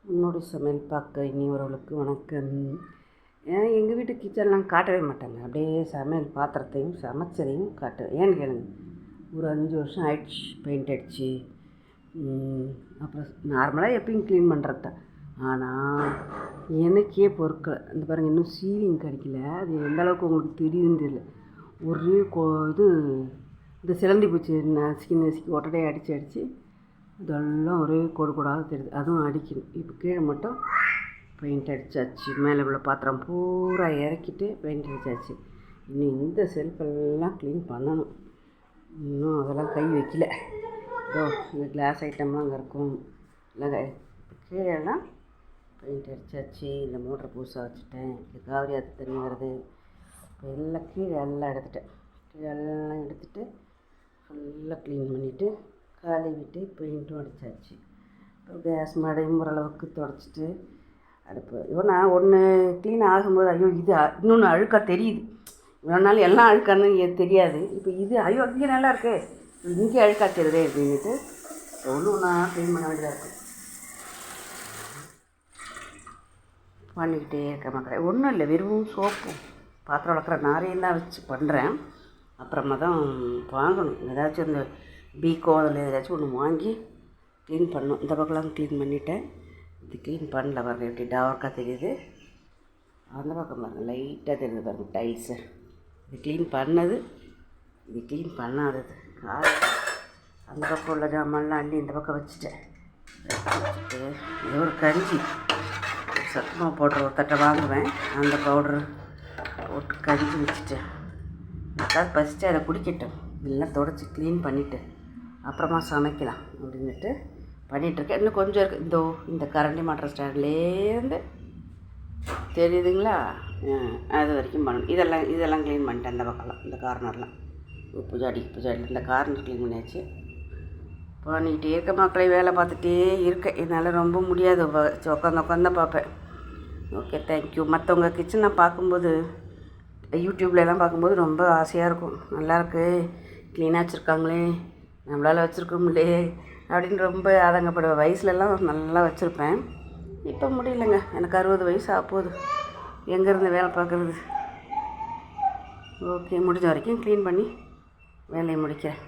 முன்னோடி சமையல் பார்க்க இனி வரவளுக்கு வணக்கம். எங்கள் வீட்டு கிச்சன்லாம் காட்டவே மாட்டாங்க. அப்படியே சமையல் பாத்திரத்தையும் சமைச்சதையும் காட்டுவேன். ஏன்னு கேளுங்க, ஒரு 5 வருஷம் ஆயிடுச்சு பெயிண்ட் அடித்து. அப்புறம் நார்மலாக எப்பயும் க்ளீன் பண்ணுறது தான். ஆனால் எனக்கே பொருட்கள் இந்த பாருங்கள், இன்னும் சீலிங் கிடைக்கல. அது எந்த அளவுக்கு உங்களுக்கு தெரியுதுன்னு தெரியல. ஒரு இது சிலந்தி பூச்சி நசுக்கி ஒட்டடையை அடித்து இதெல்லாம் ஒரே கோடு கோடாக தெரியுது. அதுவும் அடிக்கணும். இப்போ கீழே மட்டும் பெயிண்ட் அடித்தாச்சு. மேலே உள்ள பாத்திரம் பூரா இறக்கிட்டு பெயிண்ட் அடித்தாச்சு. இன்னும் இந்த செல்ஃபெல்லாம் க்ளீன் பண்ணணும். இன்னும் அதெல்லாம் கை வைக்கல. இந்த கிளாஸ் ஐட்டம்லாம் அங்கே இருக்கும். இல்லை கீழெல்லாம் பெயிண்ட் அடித்தாச்சு. இந்த மோட்டரை புதுசாக வச்சுட்டேன். இந்த காவிரி ஆற்று தண்ணி வருது. இப்போ எல்லாம் கீழே எல்லாம் எடுத்துகிட்டு ஃபுல்லாக க்ளீன் பண்ணிவிட்டு கழுவிட்டு பெயிண்ட்டும் அடித்தாச்சு. இப்போ கேஸ் மடையும் ஓரளவுக்கு தொடச்சிட்டு அடுப்பு நான் ஒன்று க்ளீன் ஆகும்போது ஐயோ இது இன்னொன்று அழுக்காக தெரியுது. இவ்வளோ நாள் எல்லாம் அழுக்கான்னு தெரியாது. இப்போ இது ஐயோ இங்கே நல்லா இருக்கு, இங்கே அழுக்காக தெரியுதே அப்படின்ட்டு ஒன்று ஒன்றா க்ளீன் பண்ண வேண்டியதாக இருக்கும். பண்ணிக்கிட்டே இருக்க மக்களே. ஒன்றும் இல்லை, வெறும் சோப்பும் பாத்திரம் வளர்க்குற நாரையும் தான் வச்சு பண்ணுறேன். அப்புறமா தான் வாங்கணும். ஏதாச்சும் இந்த பீக்கோ அதில் ஏதாச்சும் ஒன்று வாங்கி க்ளீன் பண்ணணும். இந்த பக்கம்லாம் க்ளீன் பண்ணிவிட்டேன். இது க்ளீன் பண்ணல பாருங்கள், எப்படி டார்க்காக தெரியுது. அந்த பக்கம் பாருங்கள், லைட்டாக தெரியுது பாருங்கள் டைல்ஸு. இது க்ளீன் பண்ணது, இது க்ளீன் பண்ணாதது. அந்த பக்கம் உள்ள ஜாமான்லாம் அள்ளி இந்த பக்கம் வச்சுட்டு இது ஒரு கஞ்சி சத்துமா பவுட்ரு ஒரு தட்டை வாங்குவேன். அந்த பவுட்ரு போட்டு கஞ்சி வச்சுட்டு அதாவது ஃபஸ்ட்டு அதை குடிக்கட்டும். இதெல்லாம் தொடச்சி க்ளீன் பண்ணிவிட்டு அப்புறமா சமைக்கலாம் அப்படின்ட்டு பண்ணிகிட்ருக்கேன். இன்னும் கொஞ்சம் இருக்குது. இந்த கரண்டி மாட்டுற ஸ்டாண்ட்லேருந்து தெரியுதுங்களா, அது வரைக்கும் பண்ணணும். இதெல்லாம் க்ளீன் பண்ணிட்டேன். இந்த பக்கம்லாம் இந்த கார்னர்லாம் பூஜாடி இந்த கார்னர் க்ளீன் பண்ணியாச்சு. பண்ணிக்கிட்டே இருக்க மக்களை வேலை பார்த்துட்டே இருக்கேன். என்னால் ரொம்ப முடியாது, உட்காந்து பார்ப்பேன். Okay, thank you. மற்றவங்க கிச்சனை பார்க்கும்போது யூடியூப்லலாம் பார்க்கும்போது ரொம்ப ஆசையாக இருக்கும். நல்லாயிருக்கு, க்ளீனாக வச்சுருக்காங்களே, நம்மளால் வச்சுருக்கோம்லே அப்படின்னு ரொம்ப ஆதங்கப்படுவேன். வயசுலலாம் நல்லா வச்சுருப்பேன். இப்போ முடியலைங்க, எனக்கு 60 வயசு ஆகப்போகுது. எங்கேருந்து வேலை பார்க்குறது? ஓகே, முடிஞ்ச வரைக்கும் க்ளீன் பண்ணி வேலையை முடிக்கிறேன்.